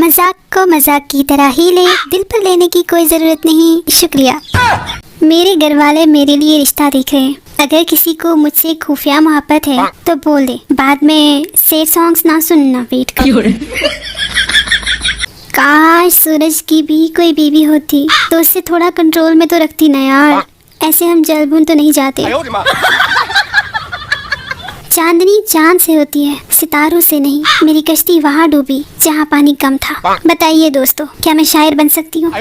मजाक को मजाक की तरह ही ले, दिल पर लेने की कोई जरूरत नहीं। शुक्रिया। मेरे घर वाले मेरे लिए रिश्ता देख रहे हैं। अगर किसी को मुझसे खुफिया मोहब्बत है तो बोल दे, बाद में सैड सॉन्ग्स ना सुनना, वेट कर। काश सूरज की भी कोई बीवी होती तो उससे थोड़ा कंट्रोल में तो रखती ना यार, ऐसे हम जलबुन तो नहीं जाते। चांदनी चांद से होती है, सितारों से नहीं। मेरी कश्ती वहाँ डूबी जहाँ पानी कम था। बताइए दोस्तों, क्या मैं शायर बन सकती हूँ?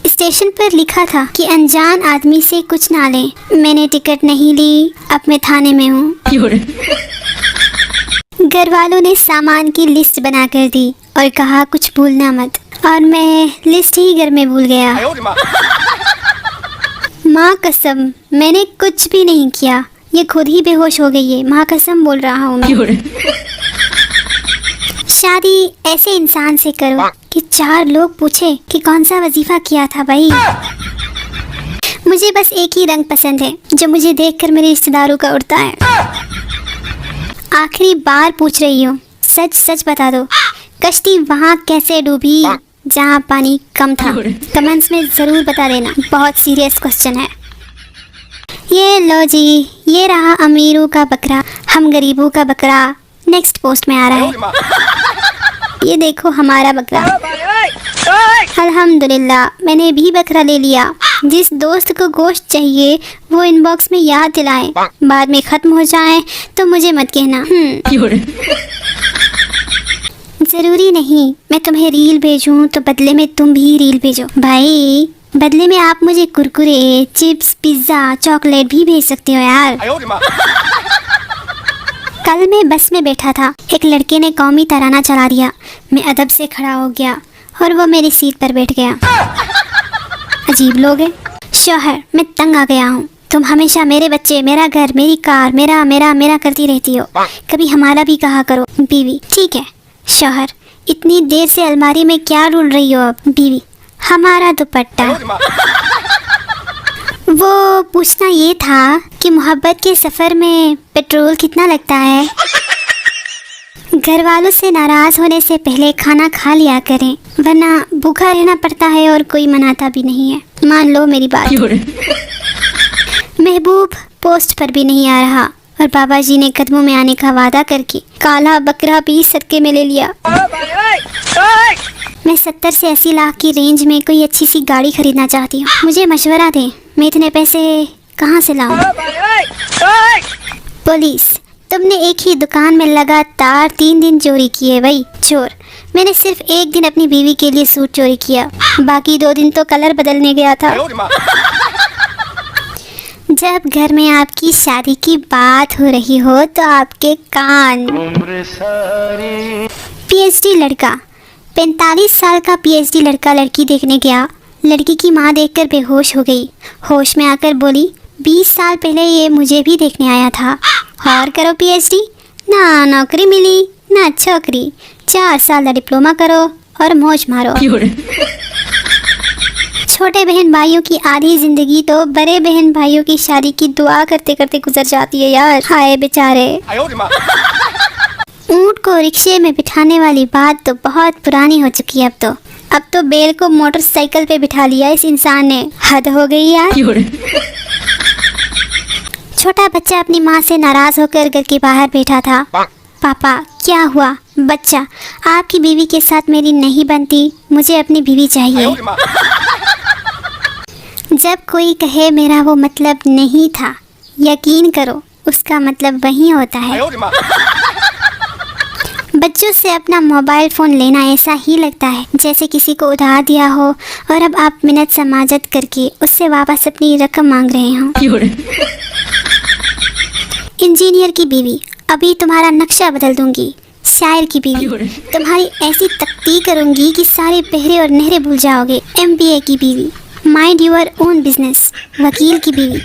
स्टेशन पर लिखा था कि अनजान आदमी से कुछ ना लें। मैंने टिकट नहीं ली, अब मैं थाने में हूँ। घर वालों ने सामान की लिस्ट बना कर दी और कहा कुछ भूलना मत, और मैं लिस्ट ही घर में भूल गया। माँ कसम, मैंने कुछ भी नहीं किया, ये खुद ही बेहोश हो गई है। माँ कसम बोल रहा हूँ मैं। शादी ऐसे इंसान से करो कि 4 लोग पूछे कि कौन सा वजीफा किया था भाई। मुझे बस एक ही रंग पसंद है जो मुझे देखकर मेरे रिश्तेदारों का उड़ता है। आखिरी बार पूछ रही हूँ, सच सच बता दो, कश्ती वहाँ कैसे डूबी जहाँ पानी कम था? कमेंट्स में जरूर बता देना, बहुत सीरियस क्वेश्चन है। ये लो जी, ये रहा अमीरों का बकरा, हम गरीबों का बकरा। नेक्स्ट पोस्ट में आ रहा है, ये देखो हमारा बकरा। अल्हम्दुलिल्लाह, मैंने भी बकरा ले लिया। जिस दोस्त को गोश्त चाहिए वो इनबॉक्स में याद दिलाएं, बाद में खत्म हो जाए तो मुझे मत कहना। जरूरी नहीं मैं तुम्हें रील भेजूं तो बदले में तुम भी रील भेजो भाई। बदले में आप मुझे कुरकुरे, चिप्स, पिज्जा, चॉकलेट भी भेज सकते हो यार। कल मैं बस में बैठा था, एक लड़के ने कौमी तराना चला दिया। मैं अदब से खड़ा हो गया और वो मेरी सीट पर बैठ गया। अजीब लोग हैं। शौहर, मैं तंग आ गया हूँ, तुम हमेशा मेरे बच्चे, मेरा घर, मेरी कार, मेरा मेरा मेरा करती रहती हो, कभी हमारा भी कहा करो। बीवी, ठीक है। शौहर, इतनी देर से अलमारी में क्या ढूंढ रही हो? अब बीवी, हमारा दुपट्टा। वो पूछना ये था कि मोहब्बत के सफर में पेट्रोल कितना लगता है? घर वालों से नाराज होने से पहले खाना खा लिया करें, वरना भूखा रहना पड़ता है और कोई मनाता भी नहीं है। मान लो मेरी बात। महबूब पोस्ट पर भी नहीं आ रहा और बाबा जी ने कदमों में आने का वादा करके काला बकरा भी सदके में ले लिया। मैं 70 से 80 लाख की रेंज में कोई अच्छी सी गाड़ी खरीदना चाहती हूँ। मुझे मशवरा दें, मैं इतने पैसे कहाँ से लाऊं? पुलिस, तुमने एक ही दुकान में लगातार 3 दिन चोरी किए भाई। चोर, मैंने सिर्फ एक दिन अपनी बीवी के लिए सूट चोरी किया, बाकी 2 दिन तो कलर बदलने गया था। जब घर में आपकी शादी की बात हो रही हो तो आपके कान। पीएचडी लड़का, 45 साल का पीएचडी लड़का लड़की देखने गया। लड़की की माँ देखकर बेहोश हो गई। होश में आकर बोली, 20 साल पहले ये मुझे भी देखने आया था। और करो पीएचडी, ना नौकरी मिली ना छोकरी। 4 साल का डिप्लोमा करो और मौज मारो। छोटे बहन भाइयों की आधी जिंदगी तो बड़े बहन भाइयों की शादी की दुआ करते करते गुजर जाती है यार। हाय बेचारे। ऊंट को रिक्शे में बिठाने वाली बात तो बहुत पुरानी हो चुकी है। अब तो बैल को मोटरसाइकिल पे बिठा लिया इस इंसान ने। हद हो गई यार। छोटा बच्चा अपनी माँ से नाराज होकर घर के बाहर बैठा था। पापा, क्या हुआ? बच्चा, आपकी बीवी के साथ मेरी नहीं बनती, मुझे अपनी बीवी चाहिए। जब कोई कहे मेरा वो मतलब नहीं था, यकीन करो उसका मतलब वही होता है। बच्चों से अपना मोबाइल फ़ोन लेना ऐसा ही लगता है जैसे किसी को उधार दिया हो और अब आप मिन्नत समाजत करके उससे वापस अपनी रकम मांग रहे हो। इंजीनियर की बीवी, अभी तुम्हारा नक्शा बदल दूंगी। शायर की बीवी, तुम्हारी ऐसी तख्ती करूंगी कि सारे पहरे और नहरे भूल जाओगे। एमबीए की बीवी, माइंड यूर ओन बिजनेस। वकील की बीवी,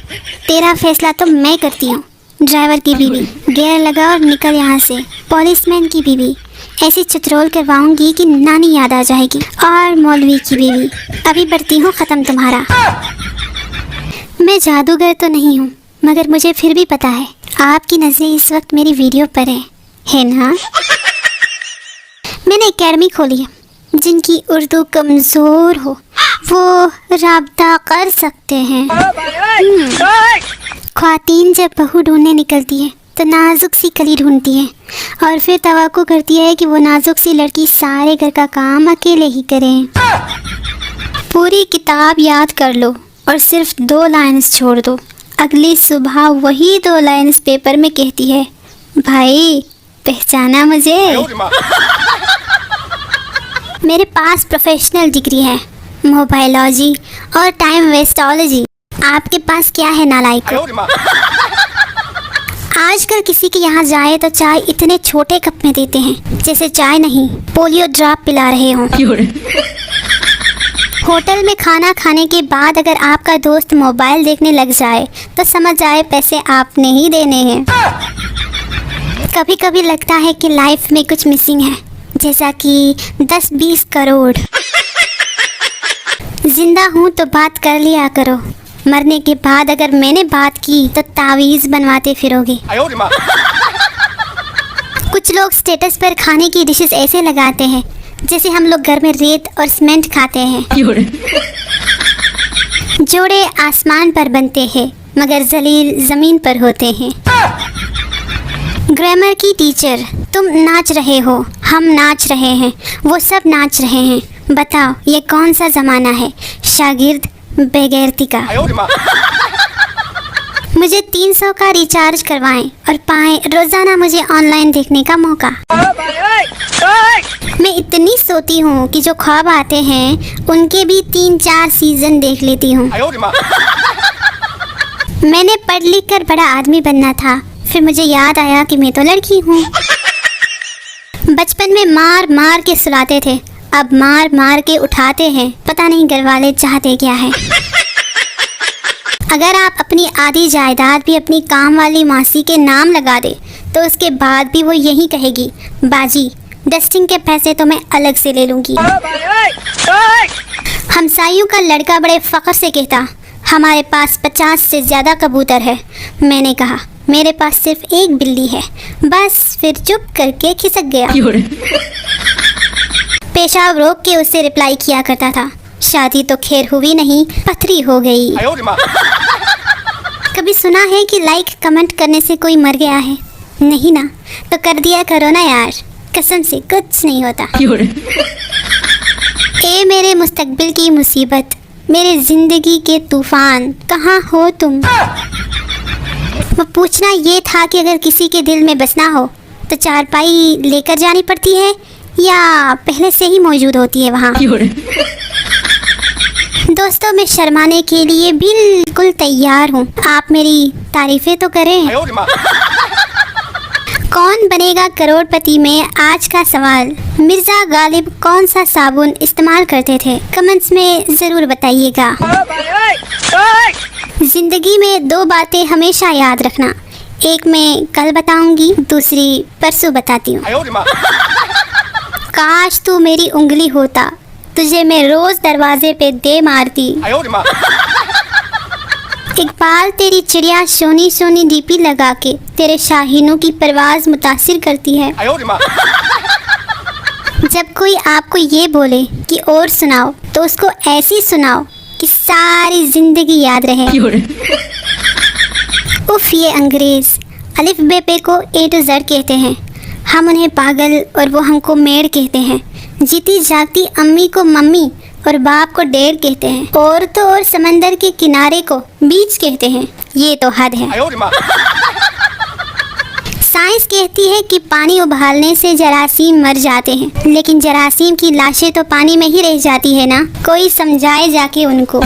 तेरा फैसला तो मैं करती हूँ। ड्राइवर की बीवी, गियर लगा और निकल यहाँ से। पुलिसमैन की बीवी, ऐसी चित्रोल करवाऊंगी कि नानी याद आ जाएगी। और मौलवी की बीवी, अभी बढ़ती हूँ ख़त्म तुम्हारा। मैं जादूगर तो नहीं हूँ, मगर मुझे फिर भी पता है आपकी नज़रें इस वक्त मेरी वीडियो पर है ना? मैंने एकेडमी खोली है। जिनकी उर्दू कमज़ोर हो वो राब्ता कर सकते हैं। ख्वातीन जब बहू ढूंढने निकलती है तो नाजुक सी कली ढूंढती है और फिर तवक्को करती है कि वो नाजुक सी लड़की सारे घर का काम अकेले ही करे। पूरी किताब याद कर लो और सिर्फ 2 लाइन्स छोड़ दो। अगली सुबह वही 2 लाइन्स पेपर में कहती है, भाई पहचाना मुझे? मेरे पास प्रोफेशनल डिग्री है, मोबाइलॉजी और टाइम वेस्टोलॉजी। आपके पास क्या है नालायक? आजकल किसी के यहाँ जाए तो चाय इतने छोटे कप में देते हैं जैसे चाय नहीं पोलियो ड्रॉप पिला रहे हों। होटल में खाना खाने के बाद अगर आपका दोस्त मोबाइल देखने लग जाए तो समझ जाए पैसे आपने ही देने हैं। कभी कभी लगता है कि लाइफ में कुछ मिसिंग है, जैसा कि 10-20 करोड़। जिंदा हूँ तो बात कर लिया करो, मरने के बाद अगर मैंने बात की तो तावीज़ बनवाते फिरोगे। कुछ लोग स्टेटस पर खाने की डिशेस ऐसे लगाते हैं जैसे हम लोग घर में रेत और सीमेंट खाते हैं। जोड़े आसमान पर बनते हैं मगर जलील ज़मीन पर होते हैं। ग्रामर की टीचर, तुम नाच रहे हो, हम नाच रहे हैं, वो सब नाच रहे हैं। बताओ ये कौन सा ज़माना है शागिर्द बेगैरती का? मुझे 300 का रिचार्ज करवाएं और पाएं रोज़ाना मुझे ऑनलाइन देखने का मौका। मैं इतनी सोती हूँ कि जो ख्वाब आते हैं उनके भी 3-4 सीज़न देख लेती हूँ। मैंने पढ़ लिख कर बड़ा आदमी बनना था, फिर मुझे याद आया कि मैं तो लड़की हूँ। बचपन में मार मार के सुलाते थे, अब मार मार के उठाते हैं। पता नहीं घर वाले चाहते क्या है। अगर आप अपनी आधी जायदाद भी अपनी काम वाली मासी के नाम लगा दे तो उसके बाद भी वो यही कहेगी, बाजी डस्टिंग के पैसे तो मैं अलग से ले लूँगी। हमसाइयों का लड़का बड़े फ़ख्र से कहता, हमारे पास 50 से ज़्यादा कबूतर है। मैंने कहा मेरे पास सिर्फ 1 बिल्ली है। बस फिर चुप करके खिसक गया। पेशाब रोक के उससे रिप्लाई किया करता था, शादी तो खैर हुई नहीं, पथरी हो गई। कभी सुना है कि लाइक कमेंट करने से कोई मर गया है? नहीं ना, तो कर दिया करो ना यार, कसम से कुछ नहीं होता। ए मेरे मुस्तकबिल की मुसीबत, मेरे जिंदगी के तूफान, कहाँ हो तुम? वो पूछना ये था कि अगर किसी के दिल में बसना हो तो चारपाई लेकर जानी पड़ती है या पहले से ही मौजूद होती है वहाँ? दोस्तों मैं शर्माने के लिए बिल्कुल तैयार हूँ, आप मेरी तारीफें तो करें। कौन बनेगा करोड़पति में आज का सवाल। मिर्ज़ा गालिब कौन सा साबुन इस्तेमाल करते थे? कमेंट्स में ज़रूर बताइएगा। ज़िंदगी में 2 बातें हमेशा याद रखना, एक मैं कल बताऊंगी, दूसरी परसों बताती हूँ। काश तू मेरी उंगली होता, तुझे मैं रोज़ दरवाजे पे दे मारती। इकबाल तेरी चिड़िया सोनी सोनी डीपी लगा के तेरे शाहीनों की परवाज़ मुतासिर करती है। जब कोई आपको ये बोले कि और सुनाओ तो उसको ऐसी सुनाओ कि सारी ज़िंदगी याद रहे। उफ ये अंग्रेज़ अलिफ बे पे को A to Z कहते हैं, हम उन्हें पागल और वो हमको मेड कहते हैं। जीती जागती अम्मी को मम्मी और बाप को डेर कहते हैं, और तो और समंदर के किनारे को बीच कहते हैं। ये तो हद है। साइंस कहती है कि पानी उबालने से जरासीम मर जाते हैं, लेकिन जरासीम की लाशें तो पानी में ही रह जाती है ना। कोई समझाए जाके उनको।